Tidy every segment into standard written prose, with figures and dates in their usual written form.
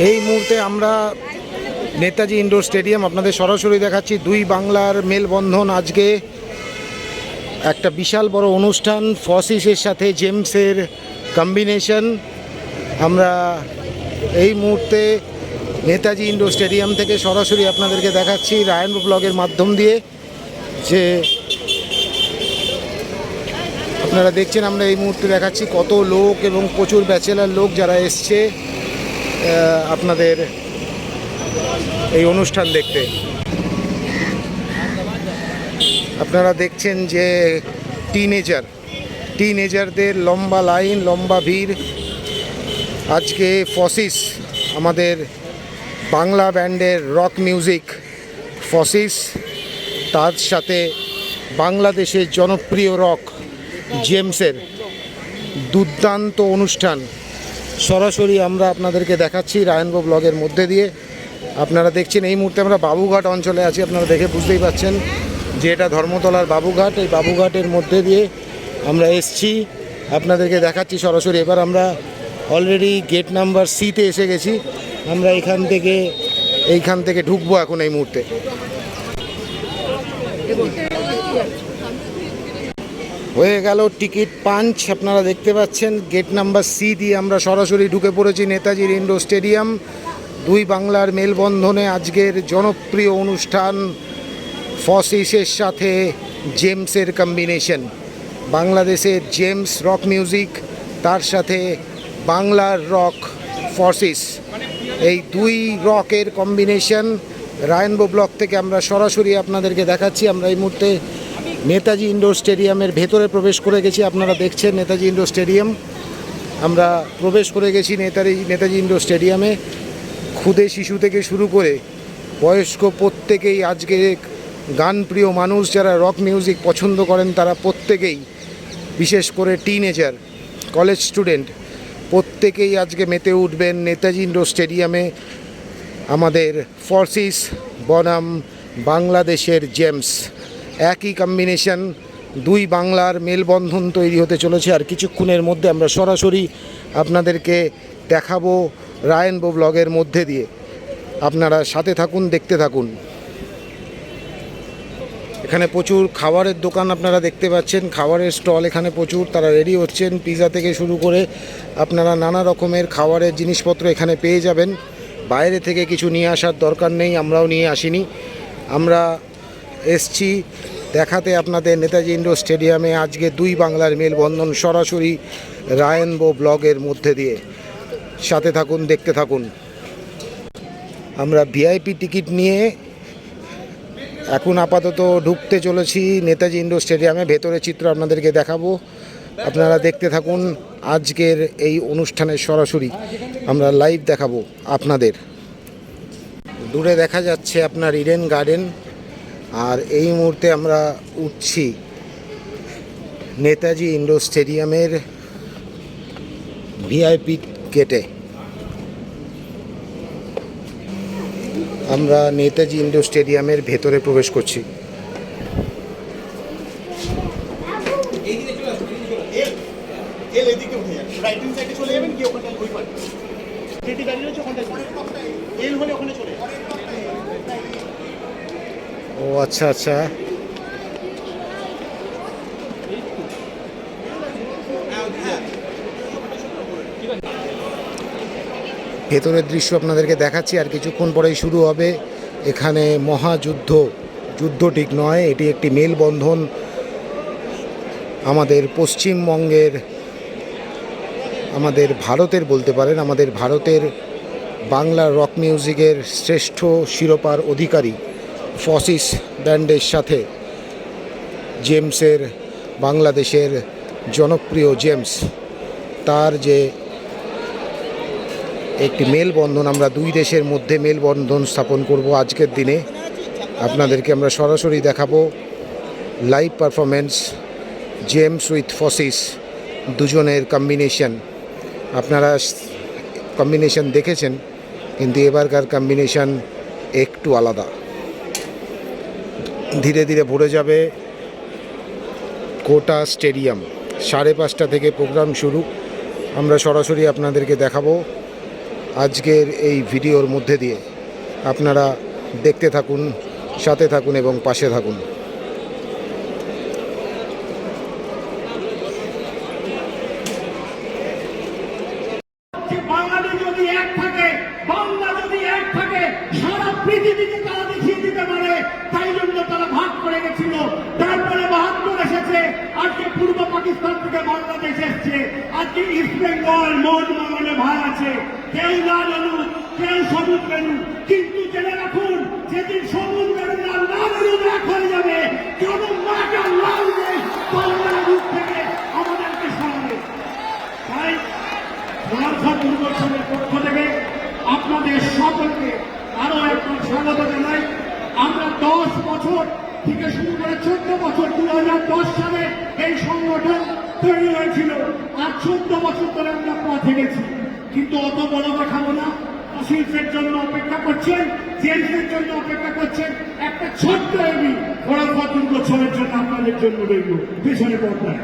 এই মুহূর্তে আমরা নেতাজি ইন্ডোর স্টেডিয়াম আপনাদের সরাসরি দেখাচ্ছি। দুই বাংলার মেলবন্ধন, আজকে একটা বিশাল বড় অনুষ্ঠান, ফসিসের সাথে জেমসের কম্বিনেশন। আমরা এই মুহূর্তে নেতাজি ইন্ডোর স্টেডিয়াম থেকে সরাসরি আপনাদেরকে দেখাচ্ছি রায়ন ব্লগের মাধ্যম দিয়ে। যে আপনারা দেখছেন আমরা এই মুহূর্তে দেখাচ্ছি কত লোক এবং প্রচুর ব্যাচেলার লোক যারা এসছে আপনাদের এই অনুষ্ঠান দেখতে। আপনারা দেখছেন যে টিনেজারদের লম্বা লাইন, লম্বা ভিড়। আজকে ফসিস, আমাদের বাংলা ব্যান্ডের রক মিউজিক ফসিস, তার সাথে বাংলাদেশের জনপ্রিয় রক জেমসের দুর্দান্ত অনুষ্ঠান সরাসরি আমরা আপনাদেরকে দেখাচ্ছি রায়নগো ব্লগের মধ্যে দিয়ে। আপনারা দেখছেন এই মুহূর্তে আমরা বাবুঘাট অঞ্চলে আছি। আপনারা দেখে বুঝতেই পাচ্ছেন যে এটা ধর্মতলার বাবুঘাট। এই বাবুঘাটের মধ্যে দিয়ে আমরা এসছি, আপনাদেরকে দেখাচ্ছি সরাসরি। এবার আমরা অলরেডি গেট নাম্বার সিতে এসে গেছি। আমরা এইখান থেকে ঢুকবো এখন এই মুহূর্তে। হয়ে গেল টিকিট পাঞ্চ। আপনারা দেখতে পাচ্ছেন গেট নাম্বার সি দিয়ে আমরা সরাসরি ঢুকে পড়েছি নেতাজির ইন্ডোর স্টেডিয়াম। দুই বাংলার মেলবন্ধনে আজকের জনপ্রিয় অনুষ্ঠান, ফসিসের সাথে জেমসের কম্বিনেশন। বাংলাদেশের জেমস রক মিউজিক, তার সাথে বাংলার রক ফসিস, এই দুই রকের কম্বিনেশন রায়নবো ব্লক থেকে আমরা সরাসরি আপনাদেরকে দেখাচ্ছি। আমরা এই মুহূর্তে নেতাজি ইন্ডোর স্টেডিয়ামের ভেতরে প্রবেশ করে গেছি। আপনারা দেখছেন নেতাজি ইন্ডোর স্টেডিয়াম। আমরা প্রবেশ করে গেছি নেতাজি ইন্ডোর স্টেডিয়ামে। ক্ষুদে শিশু থেকে শুরু করে বয়স্ক প্রত্যেকেই, আজকে গানপ্রিয় মানুষ যারা রক মিউজিক পছন্দ করেন তারা প্রত্যেকেই, বিশেষ করে টিনেজার, কলেজ স্টুডেন্ট, প্রত্যেকেই আজকে মেতে উঠবেন নেতাজি ইন্ডোর স্টেডিয়ামে। আমাদের ফসিস বনাম বাংলাদেশের জেমস, একই কম্বিনেশন, দুই বাংলার মেলবন্ধন তৈরি হতে চলেছে। আর কিছুক্ষণের মধ্যে আমরা সরাসরি আপনাদেরকে দেখাবো রায়নবো ব্লগের মধ্যে দিয়ে। আপনারা সাথে থাকুন, দেখতে থাকুন। এখানে প্রচুর খাবারের দোকান আপনারা দেখতে পাচ্ছেন, খাবারের স্টল এখানে প্রচুর, তারা রেডি হচ্ছেন। পিৎজা থেকে শুরু করে আপনারা নানা রকমের খাবারের জিনিসপত্র এখানে পেয়ে যাবেন। বাইরে থেকে কিছু নিয়ে আসার দরকার নেই, আমরাও নিয়ে আসিনি। আমরা এসছি দেখাতে আপনাদের নেতাজি ইন্ডোর স্টেডিয়ামে আজকে দুই বাংলার মেলবন্ধন সরাসরি রায়নবো ব্লগের মধ্যে দিয়ে। সাথে থাকুন, দেখতে থাকুন। আমরা ভিআইপি টিকিট নিয়ে এখন আপাতত ঢুকতে চলেছি নেতাজি ইন্ডোর স্টেডিয়ামে। ভেতরে চিত্র আপনাদেরকে দেখাবো, আপনারা দেখতে থাকুন। আজকের এই অনুষ্ঠানের সরাসরি আমরা লাইভ দেখাবো আপনাদের। দূরে দেখা যাচ্ছে আপনার ইডেন গার্ডেন। আর এই মুহূর্তে আমরা উঠছি নেতাজি ইন্ডোর স্টেডিয়ামের ভিআইপি গেটে। আমরা নেতাজি ইন্ডোর স্টেডিয়ামের ভেতরে প্রবেশ করছি। ও আচ্ছা আচ্ছা, ভেতরের দৃশ্য আপনাদেরকে দেখাচ্ছি। আর কিছুক্ষণ পরেই শুরু হবে এখানে মহাযুদ্ধ। যুদ্ধ ঠিক নয়, এটি একটি মেলবন্ধন। আমাদের পশ্চিমবঙ্গের, আমাদের ভারতের বলতে পারেন, আমাদের ভারতের বাংলা রক মিউজিকের শ্রেষ্ঠ শিরোপার অধিকারী ফসিস ব্যান্ডের সাথে জেমসের, বাংলাদেশের জনপ্রিয় জেমস, তার যে একটি মেলবন্ধন, আমরা দুই দেশের মধ্যে মেলবন্ধন স্থাপন করব আজকের দিনে। আপনাদেরকে আমরা সরাসরি দেখাবো লাইভ পারফরমেন্স জেমস উইথ ফসিস, দুজনের কম্বিনেশন। আপনারা কম্বিনেশন দেখেছেন, কিন্তু এবারকার কম্বিনেশন একটু আলাদা। ধীরে ধীরে ভরে যাবে কোটা স্টেডিয়াম। 5:30 থেকে প্রোগ্রাম শুরু। আমরা সরাসরি আপনাদেরকে দেখাবো আজকের এই ভিডিওর মধ্যে দিয়ে। আপনারা দেখতে থাকুন, সাথে থাকুন এবং পাশে থাকুন। বাঙালি যদি এক থাকে, বাংলা যদি এক থাকে, সারা পৃথিবীকে তারা দেখিয়ে দিতে পারে। তাই জন্য তারা ভাগ করে গেছিল। তারপরে ৭২ এসেছে, আজকে পূর্ব পাকিস্তান থেকে বাংলাদেশ এসছে, আজকে ইস্ট বেঙ্গল মোট বাঙালি ভাগ আছে। কেউ লাল হলু, কেউ সবুজ বেলু, কিন্তু জেনে রাখুন যেদিন সবুজ বেলু আর লাল হলু এক হয়ে যাবে, কেন মাটা লাল নেই বাংলার রূপ থেকে আমাদেরকে সরাবে। তাই পূর্বসনের পক্ষ থেকে আপনাদের সকলকে আরো একবার স্বাগত জানাই। আমরা 10 বছর থেকে শুরু করে 14 বছর, 2010 সালে এই সংগঠন তৈরি হয়েছিল। আর 14 বছর ধরে আমরা পথে গেছি, কিন্তু অত বড় দেখাবো না। শিল্পের জন্য অপেক্ষা করছেন, জেলসের জন্য অপেক্ষা করছেন। একটা ছোট্ট এমনি ওরা দুর্গোৎসবের জন্য আপনাদের জন্য রইল পেছনে পর্দায়।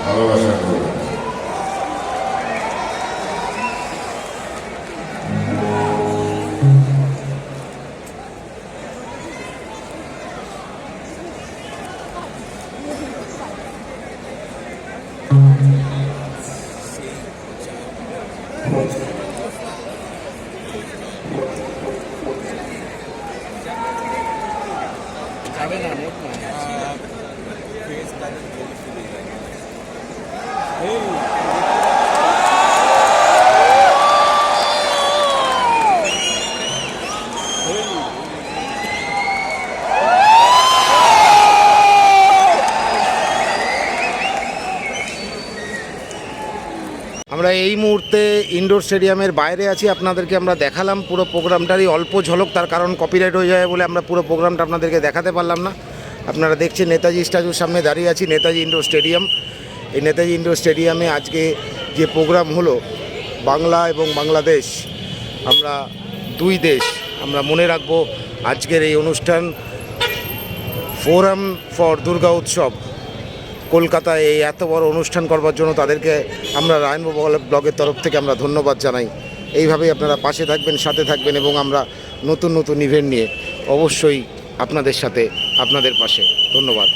ভালোবাসা করবে। আমরা এই মুহূর্তে ইনডোর স্টেডিয়ামের বাইরে আছি। আপনাদেরকে আমরা দেখালাম পুরো প্রোগ্রামটারই অল্প ঝলক, তার কারণ কপিরাইট হয়ে যায় বলে আমরা পুরো প্রোগ্রামটা আপনাদেরকে দেখাতে পারলাম না। আপনারা দেখছেন নেতাজি স্ট্যাচুর সামনে দাঁড়িয়ে আছি, নেতাজি ইনডোর স্টেডিয়াম। এই নেতাজি ইন্ডোর স্টেডিয়ামে আজকে যে প্রোগ্রাম হলো, বাংলা এবং বাংলাদেশ, আমরা দুই দেশ, আমরা মনে রাখবো আজকের এই অনুষ্ঠান ফোরাম ফর দুর্গা উৎসব কলকাতায় এই এত বড় অনুষ্ঠান করবার জন্য তাদেরকে আমরা রায়নবো ব্লগের তরফ থেকে আমরা ধন্যবাদ জানাই। এইভাবেই আপনারা পাশে থাকবেন, সাথে থাকবেন এবং আমরা নতুন নতুন ইভেন্ট নিয়ে অবশ্যই আপনাদের সাথে, আপনাদের পাশে। ধন্যবাদ।